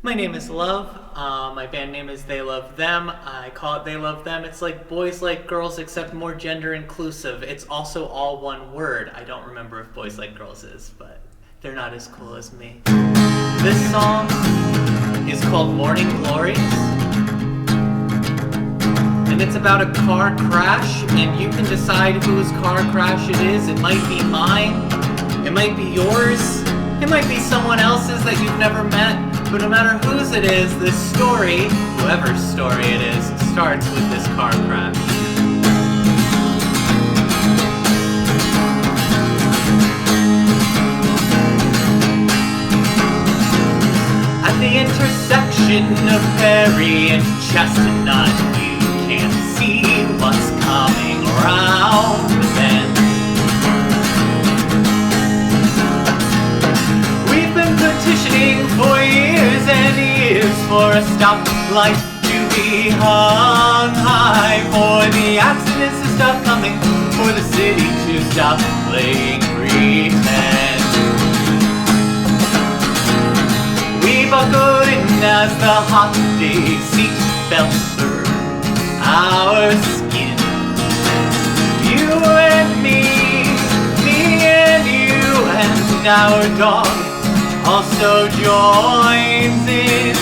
My name is Love. My band name is TheyLoveThem. I call it TheyLoveThem. It's like boys like girls, except more gender inclusive. It's also all one word. I don't remember if boys like girls is, but they're not as cool as me. This song is called Morning Glories. And it's about a car crash, and you can decide whose car crash it is. It might be mine. It might be yours. It might be someone else's that you've never met. But no matter whose it is, this story, whoever's story it is, starts with this car crash. At the intersection of Perry and Chestnut, you can't see what's coming around the bend. We've been petitioning for years and years for a stoplight to be hung high, for the accidents to stop coming, for the city to stop playing pretend. We buckled in as the hot day seat belts burn our skin. You and me and you, and our dog also joins in,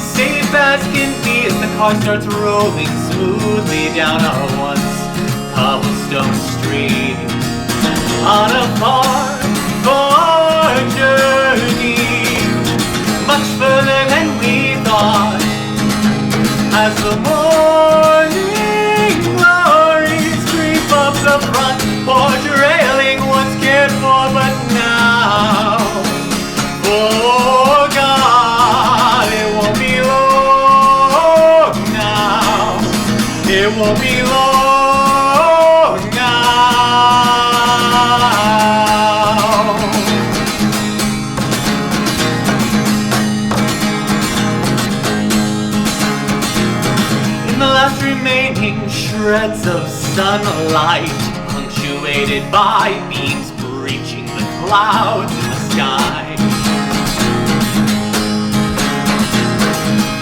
safe as can be as the car starts rolling smoothly down our once cobblestone street. On a far, far journey, much further than we thought, as the morning glories creep up the front porch railing, once cared for, but now, oh God, it won't be long now. It won't be long now. In the last remaining shreds of sunlight, punctuated by beams breaching the clouds in the sky,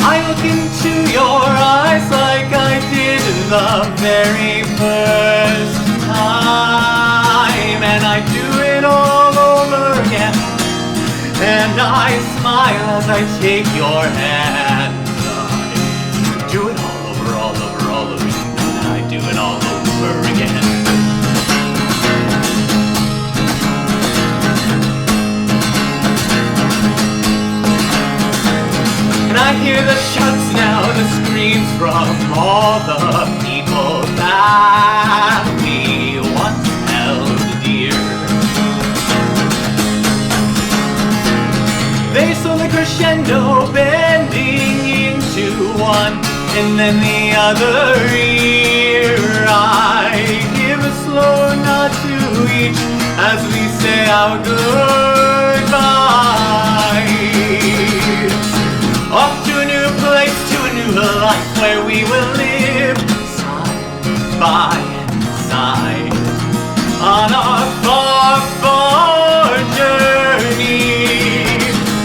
I look into your eyes like I did the very first time, and I do it all over again, and I smile as I take your hand. I do it all over, all over, all over, and I do it all over again. And I hear the shouts now, the screams from all the people that we once held dear. They slow the crescendo, bending into one and then the other ear. I give a slow nod to each as we say our goodbye. Off to a new place, to a new life, where we will live side by side on our far, far journey,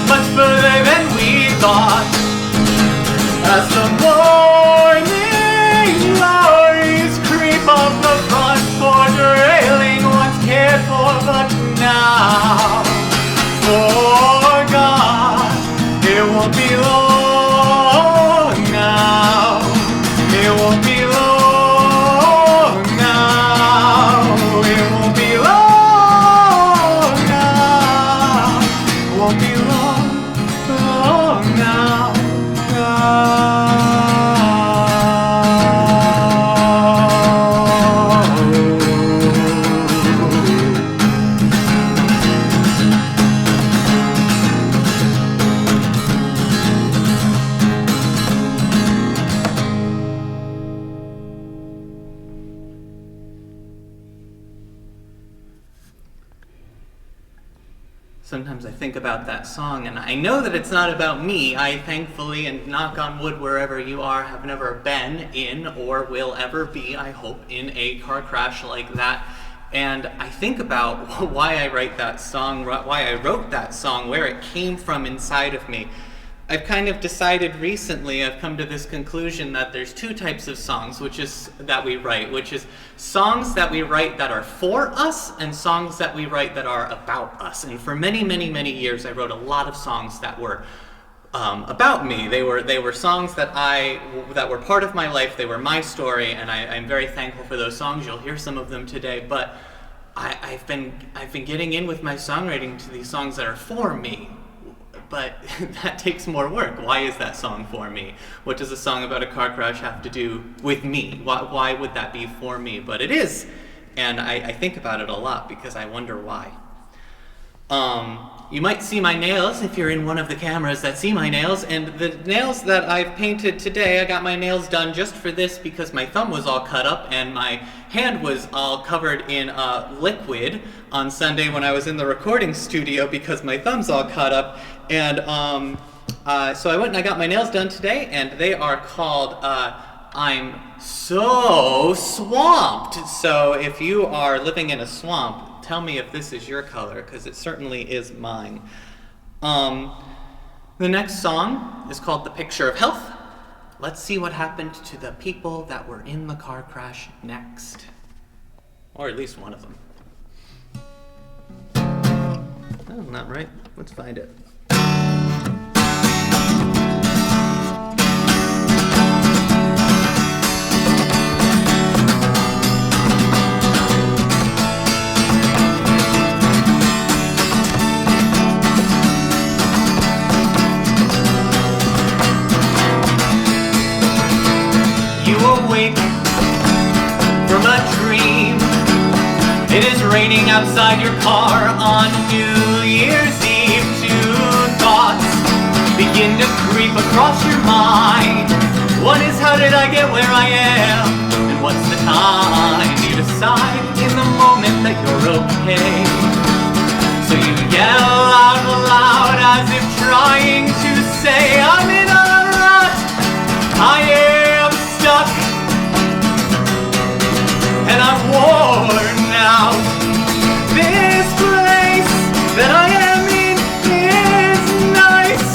much further than we thought, as the morning glories creep up the front porch railing, once cared for, but now, for God, it won't be long now. It won't be long now. It won't be long now. It won't be long, long now. Sometimes I think about that song, and I know that it's not about me. I thankfully, and knock on wood wherever you are, have never been in or will ever be, I hope, in a car crash like that. And I think about why I wrote that song, where it came from inside of me. I've kind of decided recently, I've come to this conclusion that there's two types of songs that we write, which is songs that we write that are for us and songs that we write that are about us. And for many, many, many years, I wrote a lot of songs that were about me. They were songs that were part of my life. They were my story, and I'm very thankful for those songs. You'll hear some of them today, but I've been getting in with my songwriting to these songs that are for me. But that takes more work. Why is that song for me? What does a song about a car crash have to do with me? Why would that be for me? But it is, and I think about it a lot because I wonder why. You might see my nails if you're in one of the cameras that see my nails, and the nails that I've painted today, I got my nails done just for this because my thumb was all cut up and my hand was all covered in liquid on Sunday when I was in the recording studio because my thumb's all cut up. And so I went and I got my nails done today, and they are called I'm So Swamped. So if you are living in a swamp, tell me if this is your color, because it certainly is mine. The next song is called The Picture of Health. Let's see what happened to the people that were in the car crash next. Or at least one of them. Oh, not right. Let's find it. Awake from a dream. It is raining outside your car on New Year's Eve. Two thoughts begin to creep across your mind. One is, how did I get where I am? And what's the time? You decide in the moment that you're okay. So you yell out loud as if trying to say, I'm in a rut. I am stuck. And I'm worn out. This place that I am in is nice,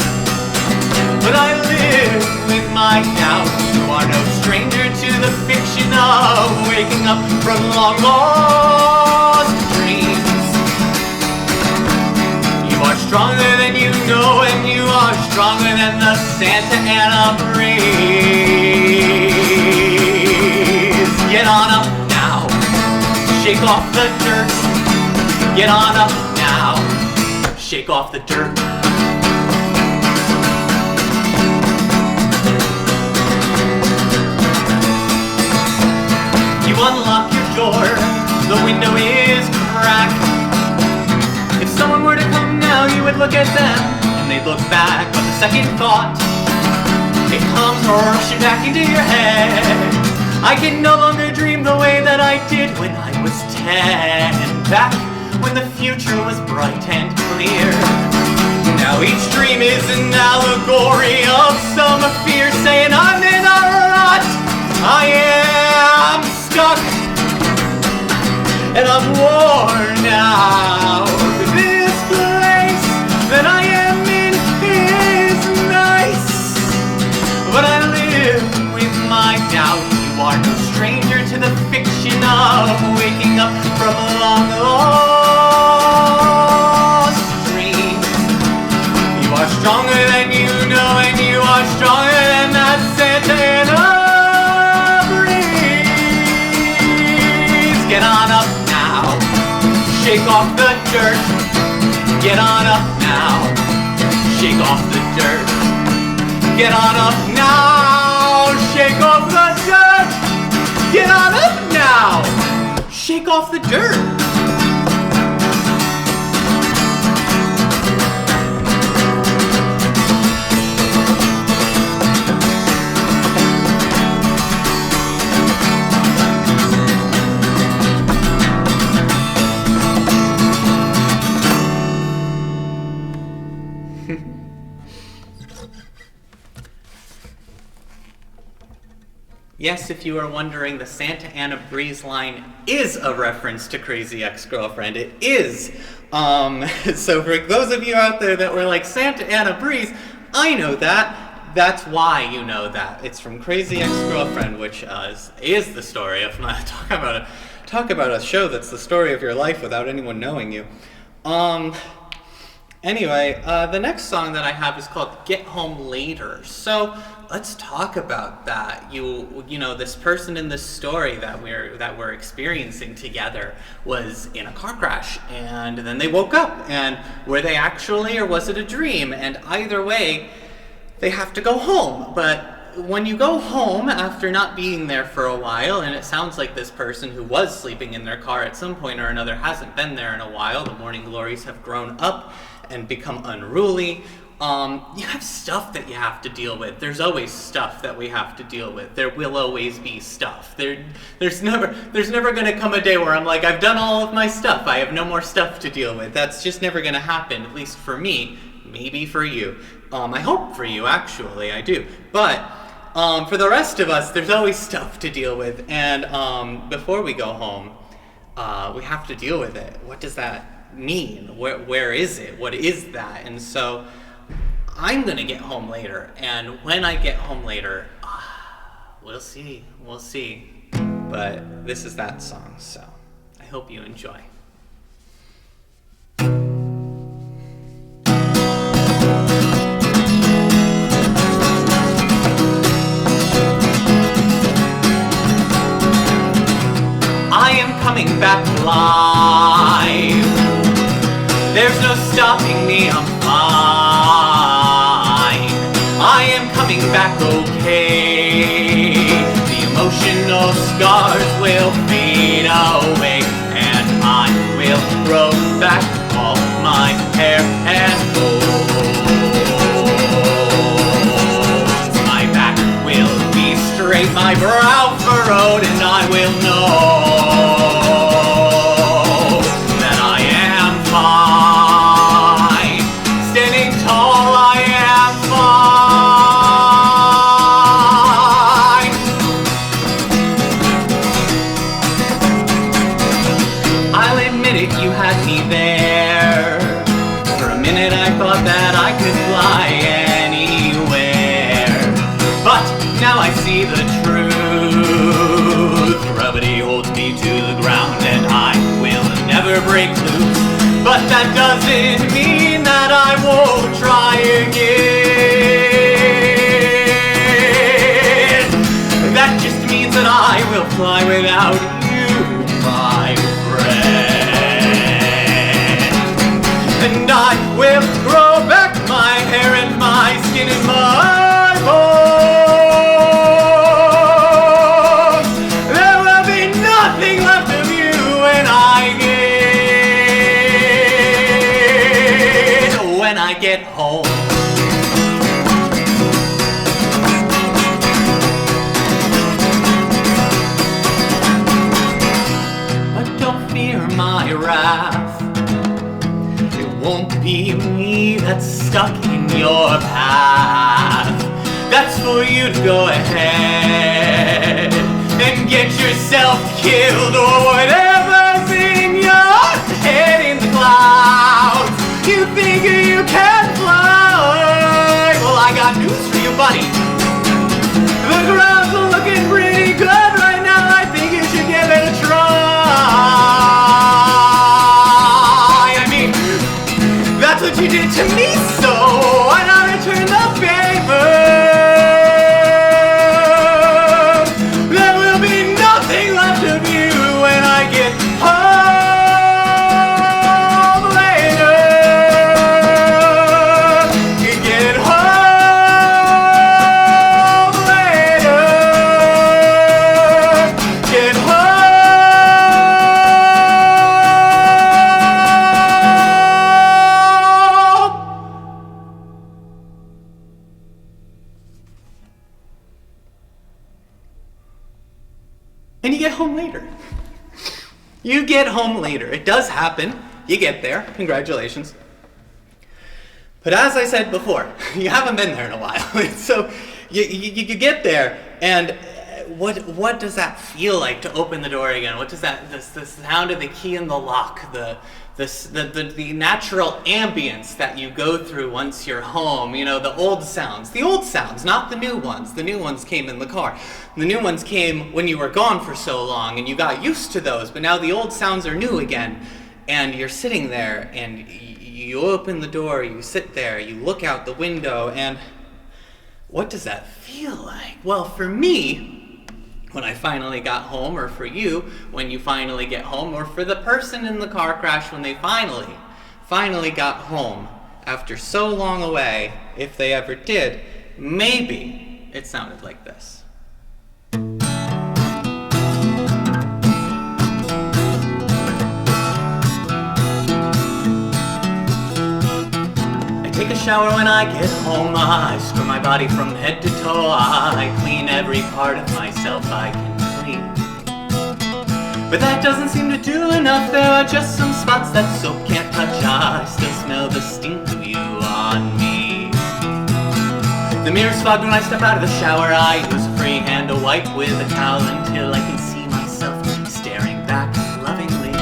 but I live with my doubts. You are no stranger to the fiction of waking up from long lost dreams. You are stronger than you know, and you are stronger than the Santa Ana breeze. Get on up. Shake off the dirt. Get on up now. Shake off the dirt. You unlock your door. The window is cracked. If someone were to come now, you would look at them and they'd look back. But the second thought, it comes rushing back into your head. I can no longer dream the way that I did when I was 10. Back when the future was bright and clear. Now each dream is an allegory of some fear, saying I'm in a rut. I am stuck. And I'm worn out. This place that I am in is nice, but I live with my doubts. You are no stranger to the fiction of waking up from a long lost dream. You are stronger than you know, and you are stronger than that Santa Ana breeze. Get on up now, shake off the dirt. Get on up now, shake off the dirt. Get on up now, shake off the dirt. Get on up now! Shake off the dirt! Yes, if you are wondering, the Santa Ana Breeze line is a reference to Crazy Ex-Girlfriend. It is. So for those of you out there that were like, Santa Ana Breeze, I know that. That's why you know that. It's from Crazy Ex-Girlfriend, which is the story of my... Talk about a show that's the story of your life without anyone knowing you. Anyway, the next song that I have is called Get Home Later. So let's talk about that. You know, this person in this story that we're experiencing together was in a car crash, and then they woke up, and were they actually, or was it a dream? And either way, they have to go home. But when you go home after not being there for a while, and it sounds like this person who was sleeping in their car at some point or another hasn't been there in a while, the morning glories have grown up and become unruly, you have stuff that you have to deal with. There's always stuff that we have to deal with. There will always be stuff. There's never gonna come a day where I'm like, I've done all of my stuff, I have no more stuff to deal with. That's just never gonna happen, at least for me, maybe for you. I hope for you, actually, I do. But for the rest of us, there's always stuff to deal with, and before we go home, we have to deal with it. What does that mean? Where is it? What is that? And so I'm gonna get home later, and when I get home later, we'll see. But this is that song, so I hope you enjoy. I am coming back alive. There's no stopping me, I'm fine. I am coming back okay. The emotional scars will fade away, and I will grow back all my hair and bones. My back will be straight, my brow furrowed, and I will know that I could fly anywhere. But now I see the truth. Gravity holds me to the ground, and I will never break loose. But that doesn't mean that I won't try again. That just means that I will fly without you, my friend. And I will grow back my hair and my skin and my bones. There will be nothing left of you when I get home. But don't fear my wrath. Won't be me that's stuck in your path. That's for you to go ahead and get yourself killed, or whatever's in your head in the clouds. You think you can fly? Well, I got news for you, buddy. The ground's looking pretty good right now. I think you should give it a try. That's what you did to me, so why not return the favor? There will be nothing left of you when I get home later. Get home later. Get home. And you get home later. You get home later. It does happen. You get there. Congratulations. But as I said before, you haven't been there in a while. So you get there, and what does that feel like to open the door again? What does that the sound of the key in the lock, the natural ambience that you go through once you're home, the old sounds, not the new ones. The new ones came in the car. The new ones came when you were gone for so long and you got used to those, but now the old sounds are new again. And you're sitting there and you open the door, you sit there, you look out the window, and what does that feel like? Well, for me, when I finally got home, or for you, when you finally get home, or for the person in the car crash when they finally got home after so long away, if they ever did, maybe it sounded like this. I take a shower when I get home, I scrub my body from head to toe, I clean every part of myself I can clean. But that doesn't seem to do enough, there are just some spots that soap can't touch, I still smell the stink of you on me. The mirror's fogged when I step out of the shower, I use a free hand to wipe with a towel until I can see myself staring back lovingly.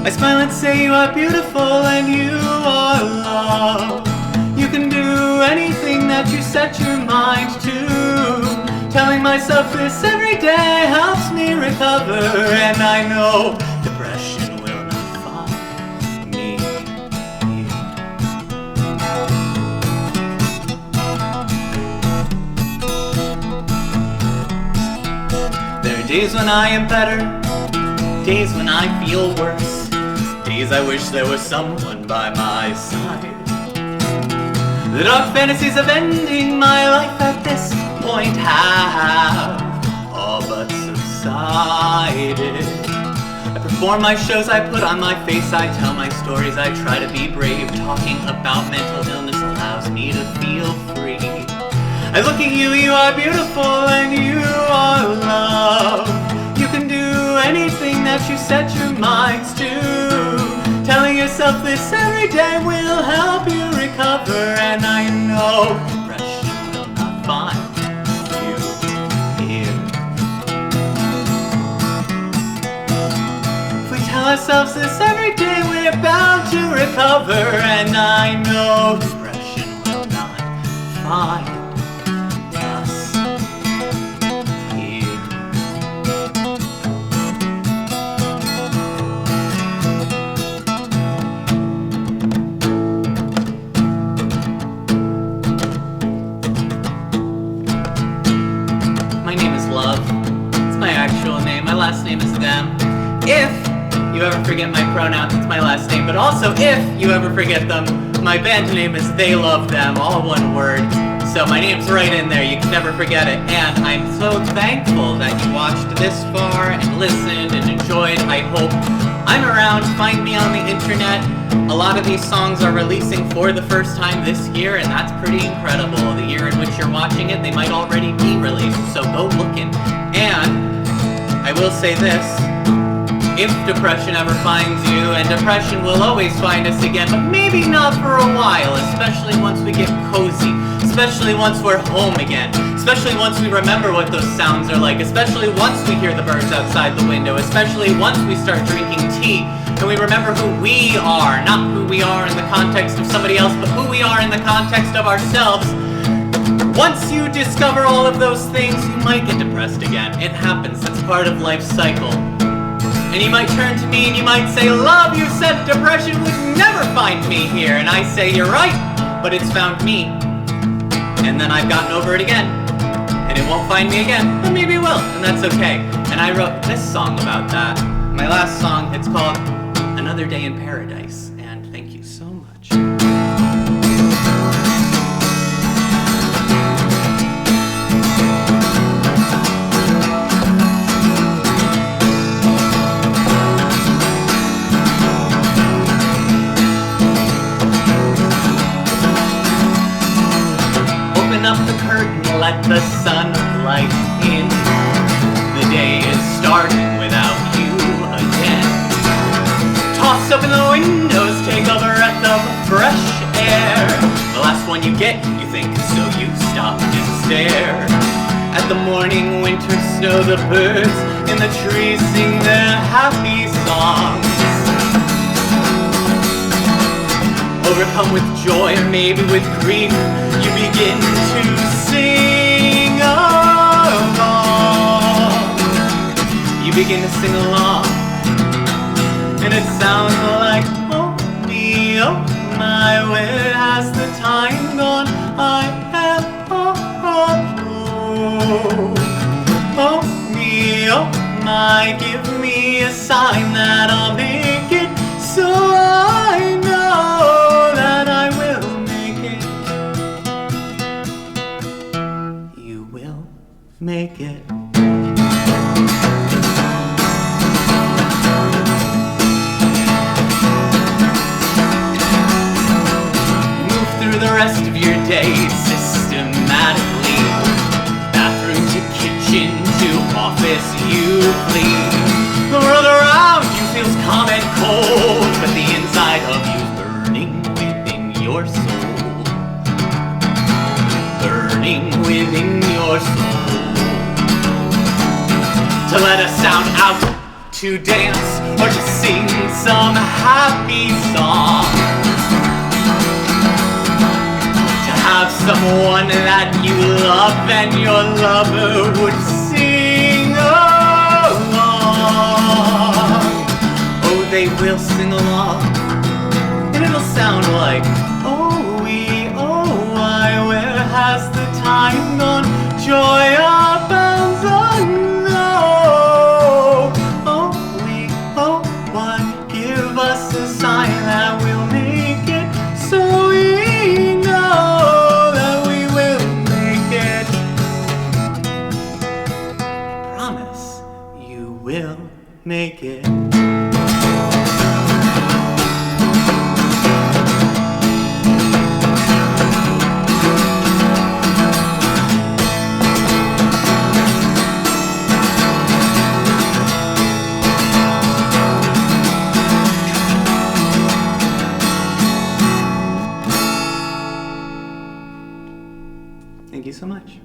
I smile and say you are beautiful and you are love. You can do anything that you set your mind to. Telling myself this every day helps me recover, and I know depression will not find me here. There are days when I am better, days when I feel worse, days I wish there was someone by my side. The dark fantasies of ending my life at this point have all but subsided. I perform my shows, I put on my face, I tell my stories, I try to be brave. Talking about mental illness allows me to feel free. I look at you, you are beautiful and you are love. You can do anything that you set your minds to. Telling yourself this every day will help you recover, and I know depression will not find you here. If we tell ourselves this every day, we're bound to recover, and I know depression will not find us here. My last name is them. If you ever forget my pronouns, it's my last name, but also if you ever forget them, my band name is TheyLoveThem, all one word. So my name's right in there, you can never forget it. And I'm so thankful that you watched this far and listened and enjoyed. I hope I'm around, find me on the internet. A lot of these songs are releasing for the first time this year, and that's pretty incredible. The year in which you're watching it, they might already be released, so go looking. And I will say this, if depression ever finds you, and depression will always find us again, but maybe not for a while, especially once we get cozy, especially once we're home again, especially once we remember what those sounds are like, especially once we hear the birds outside the window, especially once we start drinking tea, and we remember who we are, not who we are in the context of somebody else, but who we are in the context of ourselves. Once you discover all of those things, you might get depressed again. It happens, that's part of life's cycle. And you might turn to me and you might say, "Love, you said depression would never find me here." And I say, "You're right, but it's found me." And then I've gotten over it again. And it won't find me again, but maybe it will, and that's okay. And I wrote this song about that. My last song, it's called Another Day in Paradise. And thank you so much. Up the curtain, let the sunlight in. The day is starting without you again. Toss open the windows, take a breath of fresh air. The last one you get, you think, so you stop and stare. At the morning winter snow, the birds in the trees sing their happy songs. Overcome with joy or maybe with grief, you begin to sing along. You begin to sing along, and it sounds like, oh me, oh my, where has the time gone? I am, oh me, oh my, give me a sign that I'll make it, so I know that I will make it. You will make it. Move through the rest of your day systematically. Bathroom to kitchen to office you flee. The world around you feels calm and cold, but the inside of you's burning within your soul. Burning within your soul. To let a sound out, to dance, or to sing some happy song. To have someone that you love and your lover would sing along. Oh, they will sing along, and it'll sound like, oh we, oh why, where has the time gone? Joy abounds unknown. Oh we, oh why, give us a sign that we'll make it, so we know that we will make it. Promise you will make it. Thank you so much.